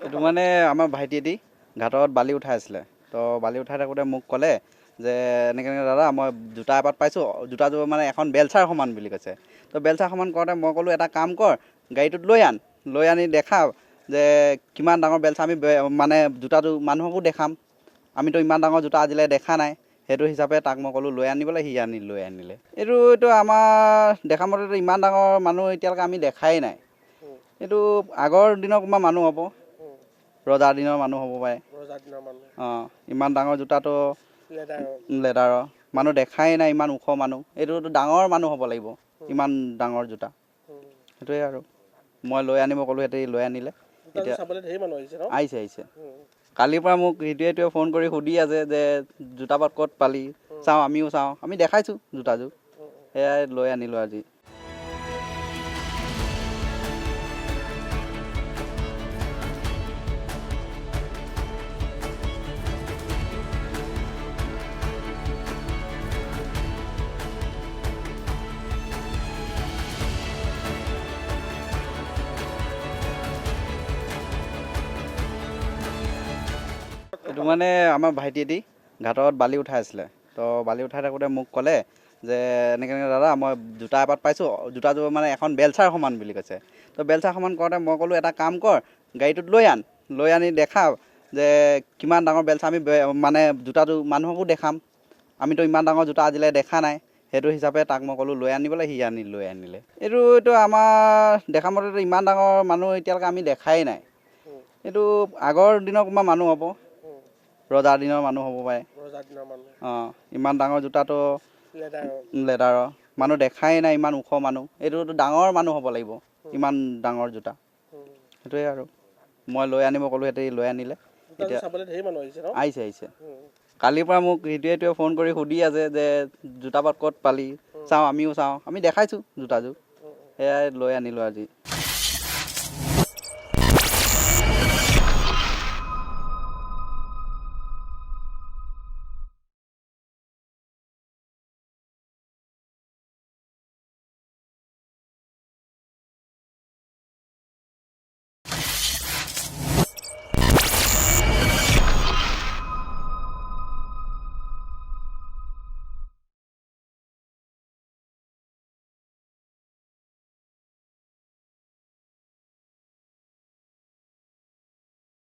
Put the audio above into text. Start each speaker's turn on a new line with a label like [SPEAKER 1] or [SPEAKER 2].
[SPEAKER 1] এইটো মানে আমাৰ ভাইটিয়েদি ঘাটত বালি উঠাই আছিলে। তো বালি উঠাই থাকোঁতে মোক ক'লে যে এনেকৈ দাদা মই জোতা এপাত পাইছোঁ, জোতাযোৰ মানে এখন বেলচাৰ সমান বুলি কৈছে। তো বেলচাৰ সমান কৰোঁতে মই ক'লোঁ এটা কাম কৰ, গাড়ীটোত লৈ আনি দেখা যে কিমান ডাঙৰ বেলচাৰ, আমি মানে জোতাটো মানুহকো দেখাম, আমিতো ইমান ডাঙৰ জোতা আজিলৈ দেখা নাই। সেইটো হিচাপে তাক মই ক'লোঁ লৈ আনিবলৈ, সি লৈ আনিলে। এইটো আমাৰ দেখা মতেতো ইমান ডাঙৰ মানুহ এতিয়ালৈকে আমি দেখাই নাই। এইটো আগৰ দিনৰ কোনোবা মানুহ হ'ব, ৰজাৰ দিনৰ মানুহ হ'ব পাৰে। অঁ, ইমান ডাঙৰ জোতাটো লেডাৰৰ মানুহ দেখাই নাই, ইমান ওখ মানুহ। এইটোতো ডাঙৰ মানুহ হ'ব লাগিব, ইমান ডাঙৰ জোতা। সেইটোৱে আৰু মই লৈ আনিব ক'লোঁ, সিহঁতে লৈ আনিলে। এতিয়া আহিছে। কালিৰ পৰা মোক সেইটোৱে ফোন কৰি সুধি আছে যে জোতাপাত ক'ত পালি, চাওঁ, আমিও চাওঁ, আমি দেখাইছোঁ জোতাযোৰ। সেয়াই লৈ আনিলোঁ আজি। এইটো মানে আমাৰ ভাইটিয়েদি ঘাটত বালি উঠাই আছিলে। তো বালি উঠাই থাকোঁতে মোক ক'লে যে এনেকৈ দাদা মই জোতা এপাত পাইছোঁ, জোতাযোৰ মানে এখন বেলচাৰ সমান বুলি কৈছে। তো বেলচাৰ সমান কৰোঁতে মই ক'লোঁ এটা কাম কৰ, গাড়ীটোত লৈ আনি দেখা যে কিমান ডাঙৰ বেলচাৰ, আমি মানে জোতাটো মানুহকো দেখাম, আমিতো ইমান ডাঙৰ জোতা আজিলৈ দেখা নাই। সেইটো হিচাপে তাক মই ক'লোঁ লৈ আনিবলৈ, সি লৈ আনিলে। এইটো আমাৰ দেখা মতেতো ইমান ডাঙৰ মানুহ এতিয়ালৈকে আমি দেখাই নাই। এইটো আগৰ দিনৰ কোনোবা মানুহ হ'ব, ৰজাৰ দিনৰ মানুহ হ'ব পাৰে। অঁ, ইমান ডাঙৰ জোতাটো লেডাৰৰ মানুহ দেখাই নাই, ইমান ওখ মানুহ। এইটোতো ডাঙৰ মানুহ হ'ব লাগিব, ইমান ডাঙৰ জোতা। সেইটোৱে আৰু মই লৈ আনিব ক'লোঁ, সিহঁতে লৈ আনিলে। এতিয়া আহিছে। কালিৰ পৰা মোক সেইটোৱে ফোন কৰি সুধি আছে যে জোতাপাত ক'ত পালি, চাওঁ, আমিও চাওঁ, আমি দেখাইছোঁ জোতাযোৰ। সেয়াই লৈ আনিলোঁ আজি।